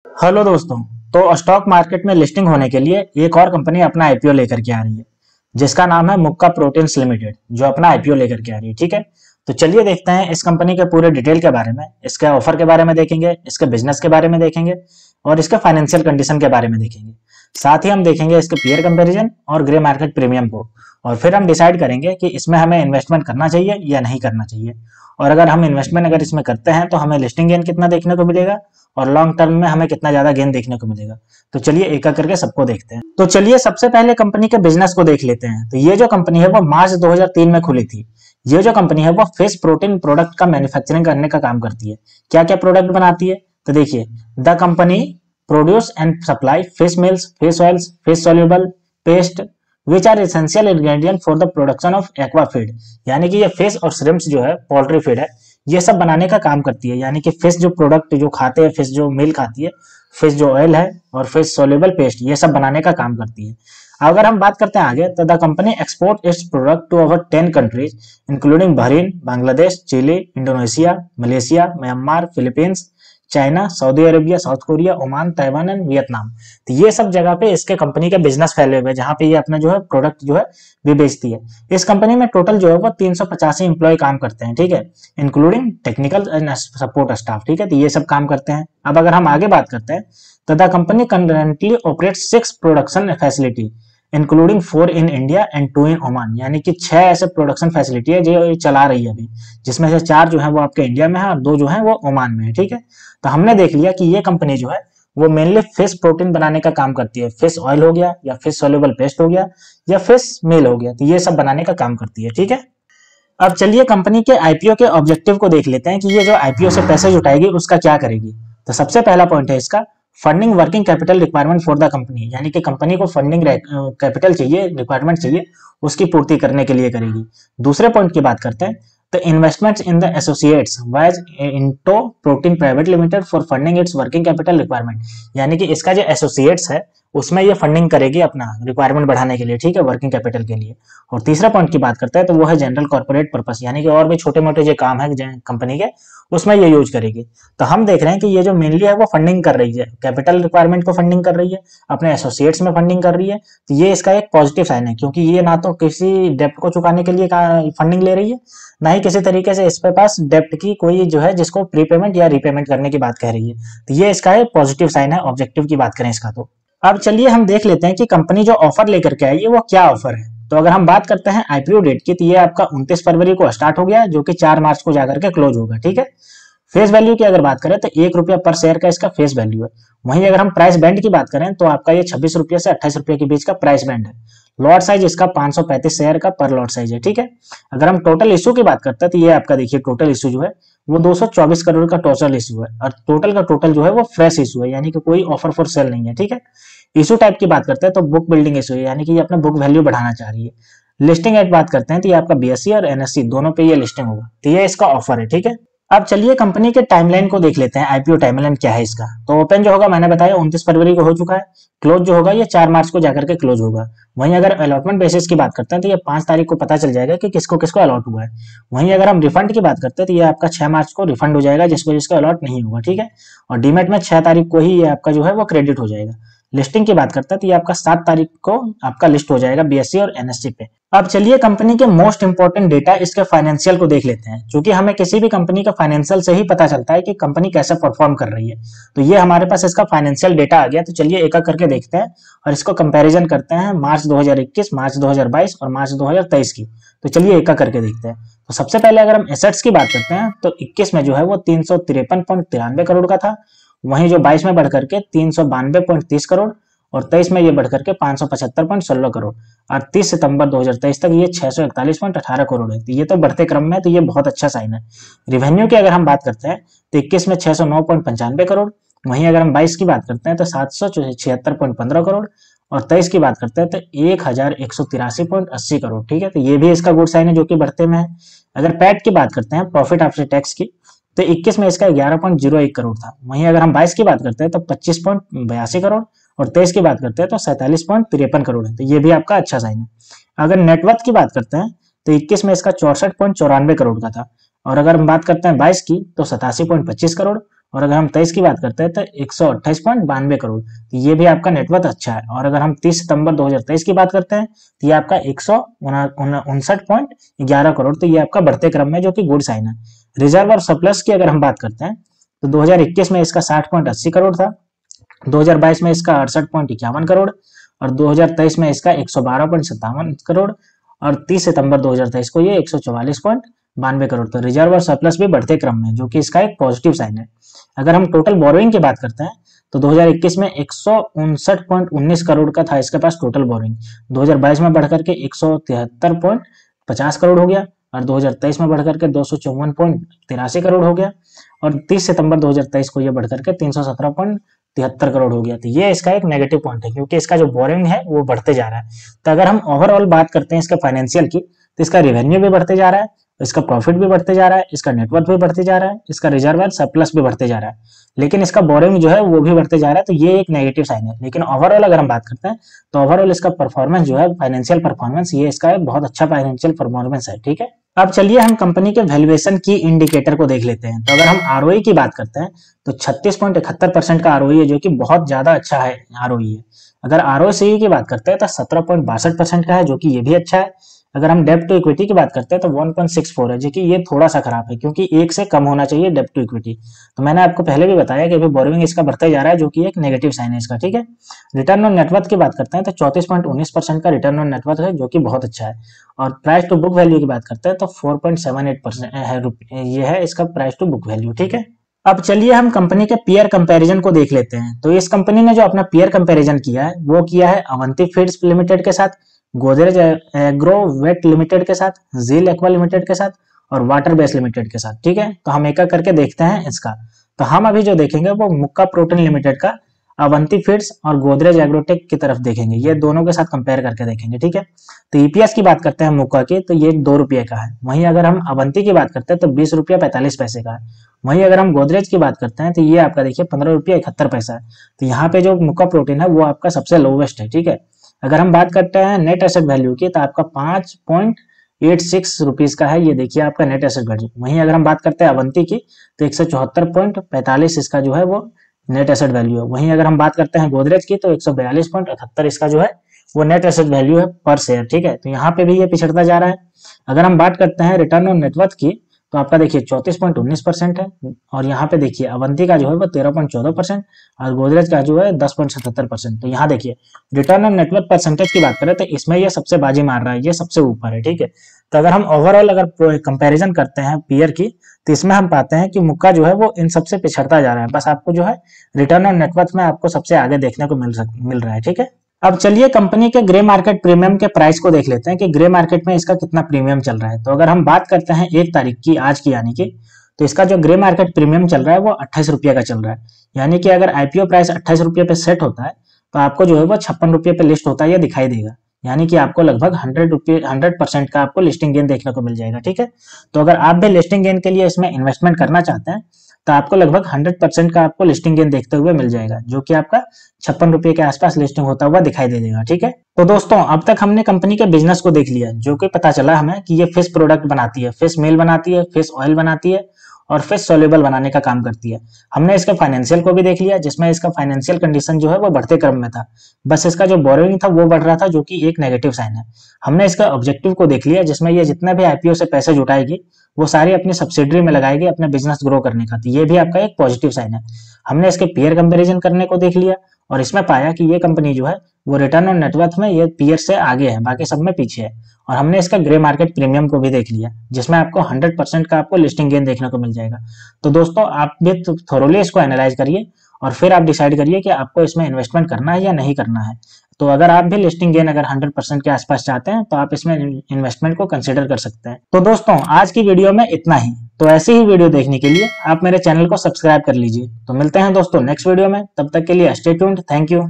Hello दोस्तों। तो stock market में लिस्टिंग होने के लिए एक और कंपनी अपना आईपीओ लेकर के आ रही है, जिसका नाम है मुक्का प्रोटीन्स लिमिटेड, जो अपना आईपीओ लेकर के आ रही है। ठीक है, तो चलिए देखते हैं इस कंपनी के पूरे डिटेल के बारे में, इसके ऑफर के बारे में देखेंगे, इसके बिजनेस के बारे में देखेंगे और इसके फाइनेंशियल कंडीशन के बारे में देखेंगे। साथ ही हम देखेंगे इसके पीयर कंपैरिजन और ग्रे मार्केट प्रीमियम को, और फिर हम डिसाइड करेंगे कि इसमें हमें इन्वेस्टमेंट करना चाहिए या नहीं करना चाहिए। और अगर हम इन्वेस्टमेंट अगर इसमें करते हैं तो हमें लिस्टिंग गेन कितना देखने को मिलेगा और लॉन्ग टर्म में हमें कितना ज्यादा गेन देखने को मिलेगा। तो चलिए एक एक करके सबको देखते हैं। तो चलिए सबसे पहले कंपनी के बिजनेस को देख लेते हैं। तो ये जो कंपनी है वो मार्च 2003 में खुली थी। ये जो कंपनी है वो फिश प्रोटीन प्रोडक्ट का मैन्युफैक्चरिंग करने का काम करती है। क्या क्या प्रोडक्ट बनाती है? तो देखिए, the company produce and supply fish meals, fish oils, fish soluble paste which are essential ingredient for the production of aqua feed. यानी कि ये फिश और श्रिम्प्स जो है, पोल्ट्री फीड है, ये सब बनाने का काम करती है। यानी कि फिश जो प्रोडक्ट जो खाते हैं, फिश जो मिल्क आती है, फिश जो ऑयल है और फिश सोल्यूबल पेस्ट, ये सब बनाने का काम करती है। अगर हम बात करते हैं आगे, तो the company export its product to over 10 countries including Bahrain, Bangladesh, Chile, Indonesia, Malaysia, Myanmar, Philippines, China, Saudi Arabia, South Korea, Oman, Taiwan and Vietnam. तो ये सब जगह पे इसके कंपनी के बिजनेस फैले हुए हैं, जहां पे ये अपना जो है प्रोडक्ट जो है भी बेचती है। इस कंपनी में टोटल जो है वो 385 एम्प्लॉय काम करते हैं। ठीक है, including technical and support staff. ठीक है, तो ये सब काम करते हैं। अब अगर हम आगे बात करते हैं, तो the company currently operates 6 production facility including 4 in India and 2 in Oman. यानी कि 6 ऐसे प्रोडक्शन फैसिलिटी है जो ये चला रही है अभी, जिसमें से 4 जो है वो आपके इंडिया में है और 2 जो है वो ओमान में है। ठीक है, तो हमने देख लिया कि ये कंपनी जो है वो मेनली फिश प्रोटीन बनाने का काम करती है। फिश ऑयल हो गया, या फिश सोल्यूबल पेस्ट हो गया, या फिश मेल हो गया, तो ये सब बनाने का काम करती है। ठीक है, अब चलिए कंपनी के आईपीओ के ऑब्जेक्टिव को देख लेते हैं कि ये जो आईपीओ से पैसे जुटाएगी उसका क्या करेगी। तो सबसे पहला पॉइंट है इसका funding working capital requirement for the company. यानी कि कंपनी को फंडिंग कैपिटल चाहिए, रिक्वायरमेंट चाहिए, उसकी पूर्ति करने के लिए करेगी। दूसरे पॉइंट की बात करते हैं, तो investments in the associates wise into protein private limited for funding it's working capital requirement. यानी कि इसका जो एसोसिएट्स है उसमें ये फंडिंग करेगी अपना रिक्वायरमेंट बढ़ाने के लिए। ठीक है, वर्किंग कैपिटल के लिए। और तीसरा पॉइंट की बात करते हैं, तो वो है जनरल कॉर्पोरेट पर्पस। यानी कि और भी छोटे मोटे जो काम है कंपनी के, उसमें ये यूज करेगी। तो हम देख रहे हैं कि ये जो मेनली है वो फंडिंग कर रही है, कैपिटल रिक्वायरमेंट को फंडिंग कर रही है, अपने एसोसिएट्स में फंडिंग कर रही है। तो ये इसका एक पॉजिटिव साइन है, क्योंकि ये ना तो किसी डेप्ट को चुकाने के लिए फंडिंग ले रही है, ना ही किसी तरीके से इस पे पास डेप्ट की कोई जो है जिसको प्रीपेमेंट या रीपेमेंट करने की बात कह रही है। तो ये इसका एक पॉजिटिव साइन है। ऑब्जेक्टिव की बात करें इसका, तो अब चलिए हम देख लेते हैं कि कंपनी जो ऑफर लेकर के आई है वो क्या ऑफर है। तो अगर हम बात करते हैं आईपीओ डेट की, तो ये आपका 29 फरवरी को स्टार्ट हो गया, जो कि 4 मार्च को जाकर के क्लोज होगा। ठीक है, फेस वैल्यू की अगर बात करें तो 1 रुपया पर शेयर का इसका फेस वैल्यू है। वहीं अगर हम प्राइस बैंड की बात करें तो आपका ये 26 रुपये से 28 रुपये के बीच का प्राइस बैंड है। लॉट साइज इसका 535 शेयर का पर लॉट साइज है। ठीक है, अगर हम टोटल इशू की बात करते हैं तो ये आपका देखिए टोटल इशू जो है वो 224 करोड़ का टोटल इशू है, और टोटल का टोटल जो है वो फ्रेश इशू है, यानी कि कोई ऑफर फॉर सेल नहीं है। ठीक है, इशू टाइप की बात करते हैं तो बुक बिल्डिंग इशू है, यानी कि ये अपना बुक वैल्यू बढ़ाना चाह रही है। लिस्टिंग एट बात करते हैं तो ये आपका बीएससी और एनएससी दोनों पे ये लिस्टिंग होगा। तो ये इसका ऑफर है। ठीक है, अब चलिए कंपनी के टाइमलाइन को देख लेते हैं। आईपीओ टाइमलाइन क्या है इसका। तो ओपन जो होगा मैंने बताया 29 फरवरी को हो चुका है। क्लोज जो होगा ये 4 मार्च को जाकर के क्लोज होगा। वहीं अगर अलॉटमेंट बेसिस की बात करते हैं तो ये 5 तारीख को पता चल जाएगा कि किसको किसको अलॉट हुआ है। वहीं अगर हम रिफंड की बात करते हैं तो ये आपका 6 मार्च को रिफंड हो जाएगा, जिसको जिसको अलॉट नहीं होगा। ठीक है, और डीमेट में 6 तारीख को ही ये आपका जो है वो क्रेडिट हो जाएगा। लिस्टिंग की बात करते हैं तो ये आपका 7 तारीख को आपका लिस्ट हो जाएगा बीएससी और एनएससी पे। अब चलिए कंपनी के मोस्ट इंपोर्टेंट डेटा इसके फाइनेंशियल को देख लेते हैं, क्योंकि हमें किसी भी कंपनी का फाइनेंशियल से ही पता चलता है कि कंपनी कैसे परफॉर्म कर रही है। तो ये हमारे पास इसका फाइनेंशियल डेटा आ गया। तो चलिए एक एक करके देखते हैं और इसको कंपैरिजन करते हैं मार्च 2021, मार्च 2022 और मार्च 2023 की। तो चलिए एक एक करके देखते हैं। तो सबसे पहले अगर हम एसेट्स की बात करते हैं तो 21 में जो है वो 353.93 करोड़ का था। वहीं जो 22 में बढ़कर के 392.30 करोड़ और 23 में ये बढ़कर के 575.16 करोड़ और 30 सितंबर 2023 तक ये 641.18 करोड़ है। तो ये तो बढ़ते क्रम में, तो ये बहुत अच्छा साइन है। रिवेन्यू की अगर हम बात करते हैं तो 21 में 609.95 करोड़, वहीं अगर हम 22 की बात करते हैं तो 776.15 करोड़ और 23 की बात करते हैं तो 1183.80 करोड़। ठीक है, तो ये भी इसका गुड साइन है जो कि बढ़ते में है। अगर पैट की बात करते हैं, प्रॉफिट आफ्टर टैक्स की, तो 21 में इसका 11.01 करोड़ था। वहीं अगर हम 22 की बात करते हैं तो 25.82 करोड़ और 23 की बात करते हैं तो 47.53 करोड़ है। तो ये भी आपका अच्छा साइन है। अगर नेटवर्थ की बात करते हैं तो 21 में इसका 64.94 करोड़ का था, और अगर हम बात करते हैं 22 की तो 87.25 करोड़ और अगर हम 23 की बात करते हैं तो 128.92 करोड़, तो ये भी आपका नेटवर्थ अच्छा है। और अगर हम 30 सितंबर 2023 की बात करते हैं तो ये आपका 159.11 करोड़, तो ये आपका बढ़ते क्रम में, जो कि गुड साइन है। रिजर्व और सरप्लस की अगर हम बात करते हैं तो 2021 में इसका 60.80 करोड़ था, 2022 में इसका 68.51 करोड़, और 2023 में इसका 112.57 करोड़, और 30 सितंबर 2023 को ये 144.92 करोड़। तो रिजर्व और सरप्लस भी बढ़ते क्रम में, जो कि इसका एक पॉजिटिव साइन है। अगर हम टोटल बोरोइंग की बात करते हैं तो 2021 में 159.19 करोड़ का था इसके पास टोटल बोरोइंग, 2022 में बढ़कर के 173.50 करोड़ हो गया, और 2023 में बढ़कर के 254.83 करोड़ हो गया, और 30 सितंबर 2023 को यह बढ़कर के 317.73 करोड़ हो गया। तो ये इसका एक नेगेटिव पॉइंट है, क्योंकि इसका जो बोरिंग है वो बढ़ते जा रहा है। तो अगर हम ओवरऑल बात करते हैं इसके फाइनेंशियल की, तो इसका रेवेन्यू भी बढ़ते जा रहा है, इसका प्रॉफिट भी बढ़ते जा रहा है, इसका नेटवर्थ भी बढ़ते जा रहा है, इसका रिजर्व एंड सरप्लस भी बढ़ते जा रहा है, लेकिन इसका बोरिंग जो है वो भी बढ़ते जा रहा है। तो ये एक नेगेटिव साइन है। लेकिन ओवरऑल अगर हम बात करते हैं तो ओवरऑल इसका परफॉर्मेंस जो है, फाइनेंशियल परफॉर्मेंस, ये इसका एक बहुत अच्छा फाइनेंशियल परफॉर्मेंस है। ठीक है, अब चलिए हम कंपनी के वैल्यूएशन की इंडिकेटर को देख लेते हैं। तो अगर हम आरओई की बात करते हैं तो 36.71% का आरओई है, जो कि बहुत ज्यादा अच्छा है आरओई है। अगर आरओसीई की बात करते हैं तो 17.62% का है, जो कि ये भी अच्छा है। अगर हम डेब्ट टू इक्विटी की बात करते हैं तो 1.64 है, जो कि ये थोड़ा सा खराब है, क्योंकि 1 से कम होना चाहिए डेब्ट टू इक्विटी। तो मैंने आपको पहले भी बताया कि अभी बोरोइंग इसका बढ़ते जा रहा है, जो कि एक नेगेटिव साइन है इसका। ठीक है, रिटर्न ऑन नेटवर्थ की बात करते हैं तो 34.19% का रिटर्न ऑन नेटवर्थ है, जो कि बहुत अच्छा है। और प्राइस टू बुक वैल्यू की बात करते हैं तो 4.78% है, ये है इसका प्राइस टू बुक वैल्यू। ठीक है, अब चलिए हम कंपनी के पीयर कंपैरिजन को देख लेते हैं। तो इस कंपनी ने जो अपना पीयर कंपैरिजन किया है वो किया है अवंती फीड्स लिमिटेड के साथ, गोदरेज एग्रोवेट लिमिटेड के साथ, जील एक्वा लिमिटेड के साथ, और वाटर बेस लिमिटेड के साथ। ठीक है, तो हम एक एक करके देखते हैं इसका। तो हम अभी जो देखेंगे वो मुक्का प्रोटीन लिमिटेड का, अवंती फीड्स और गोदरेज एग्रोटेक की तरफ देखेंगे, ये दोनों के साथ कंपेयर करके देखेंगे। ठीक है, तो ईपीएस की बात करते हैं मुक्का की, तो ये 2 रुपये का है। वहीं अगर हम अवंती की बात करते हैं तो 20 रुपया 45 पैसे का है। वहीं अगर हम गोदरेज की बात करते हैं तो ये आपका देखिए 15 रुपया 71 पैसा है। तो यहाँ पे जो मुक्का प्रोटीन है वो आपका सबसे लोवेस्ट है। ठीक है, अगर हम बात करते हैं नेट एसेट वैल्यू की, तो आपका 5.86 रुपीज का है, ये देखिए आपका नेट एसेट वैल्यू। वहीं अगर हम बात करते हैं अवंती की तो 174.45 इसका जो है वो नेट एसेट वैल्यू है। वहीं अगर हम बात करते हैं गोदरेज की तो 142.78 इसका जो है वो नेट एसेट वैल्यू है पर शेयर। ठीक है, तो यहाँ पे भी ये पिछड़ता जा रहा है। अगर हम बात करते हैं रिटर्न ऑन नेटवर्थ की, तो आपका देखिए 34.19% है, और यहाँ पे देखिए अवंती का जो है वो 13.14% और गोदरेज का जो है 10.77%। तो यहाँ देखिए रिटर्न ऑन नेटवर्थ परसेंटेज की बात करें तो इसमें ये सबसे बाजी मार रहा है, ये सबसे ऊपर है। ठीक है, तो अगर हम ओवरऑल अगर कंपैरिजन करते हैं पीयर की, तो इसमें हम पाते हैं कि मुक्का जो है वो इन सबसे पिछड़ता जा रहा है। बस आपको जो है रिटर्न ऑन नेटवर्थ में आपको सबसे आगे देखने को मिल रहा है। ठीक है, अब चलिए कंपनी के ग्रे मार्केट प्रीमियम के प्राइस को देख लेते हैं कि ग्रे मार्केट में इसका कितना प्रीमियम चल रहा है। तो अगर हम बात करते हैं 1 तारीख की, आज की यानी कि, तो इसका जो ग्रे मार्केट प्रीमियम चल रहा है वो 28 रुपये का चल रहा है। यानी कि अगर आईपीओ प्राइस 28 रुपये पे सेट होता है तो आपको जो है वो 56 रुपये पे लिस्ट होता है, ये दिखाई देगा। यानी कि आपको लगभग 100% का आपको लिस्टिंग गेन देखने को मिल जाएगा। ठीक है, तो अगर आप भी लिस्टिंग गेन के लिए इसमें इन्वेस्टमेंट करना चाहते हैं तो आपको लगभग 100% का आपको लिस्टिंग गेन देखते हुए मिल जाएगा, जो कि आपका 56 रुपये के आसपास लिस्टिंग होता हुआ दिखाई दे देगा। ठीक है, तो दोस्तों अब तक हमने कंपनी के बिजनेस को देख लिया, जो कि पता चला हमें कि ये फिश प्रोडक्ट बनाती है, फिश मेल बनाती है, फिश ऑयल बनाती है और फिश सोल्यूबल बनाने का काम करती है। हमने इसके फाइनेंशियल को भी देख लिया, जिसमें इसका फाइनेंशियल कंडीशन जो है वो बढ़ते क्रम में था, बस इसका जो बोरोइंग था वो बढ़ रहा था, जो कि एक नेगेटिव साइन है। हमने इसका ऑब्जेक्टिव को देख लिया, जिसमें ये जितना भी आईपीओ से पैसे जुटाएगी वो सारी अपनी सब्सिडरी में लगाएगी अपने बिजनेस ग्रो करने का। तो ये भी आपका एक पॉजिटिव साइन है। हमने इसके पीयर कंपैरिजन करने को देख लिया और इसमें पाया कि ये कंपनी जो है वो रिटर्न ऑन नेटवर्थ में ये पीयर से आगे है, बाकी सब में पीछे है। और हमने इसका ग्रे मार्केट प्रीमियम को भी देख लिया, जिसमें आपको 100% का आपको लिस्टिंग गेन देखने को मिल जाएगा। तो दोस्तों आप भी थोरोली इसको एनालाइज करिए और फिर आप डिसाइड करिए कि आपको इसमें इन्वेस्टमेंट करना है या नहीं करना है। तो अगर आप भी लिस्टिंग गेन अगर 100% के आसपास चाहते हैं तो आप इसमें इन्वेस्टमेंट को कंसिडर कर सकते हैं। तो दोस्तों आज की वीडियो में इतना ही। तो ऐसी ही वीडियो देखने के लिए आप मेरे चैनल को सब्सक्राइब कर लीजिए। तो मिलते हैं दोस्तों नेक्स्ट वीडियो में, तब तक के लिए स्टे ट्यून्ड। Thank you.